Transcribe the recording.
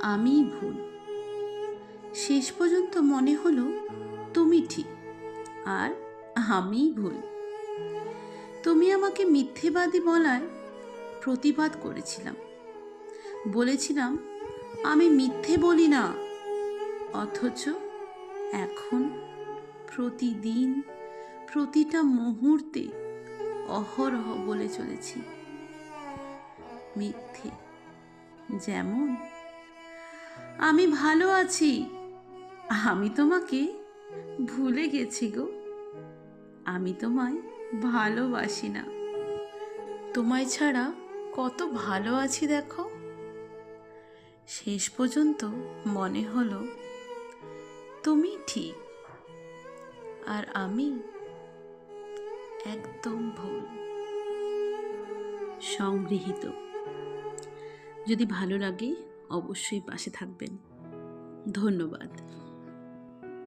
আমিই ভুল। শেষ পর্যন্ত মনে হলো তুমি ঠিক আর আমিই ভুল। তুমি আমাকে মিথ্যেবাদী বলায় প্রতিবাদ করেছিলাম, বলেছিলাম আমি মিথ্যে বলি না। অথচ এখন প্রতিদিন প্রতিটা মুহূর্তে অহরহ বলে চলেছি মিথ্যে। যেমন আমি ভালো আছি, আমি তোমাকে ভুলে গেছি গো, আমি তোমায় ভালোবাসি না, তোমায় ছাড়া কত ভালো আছি দেখো। শেষ পর্যন্ত মনে হলো তুমি ঠিক আর আমি একদম ভুল। সংগৃহীত। যদি ভালো লাগে অবশ্যই পাশে থাকবেন। ধন্যবাদ।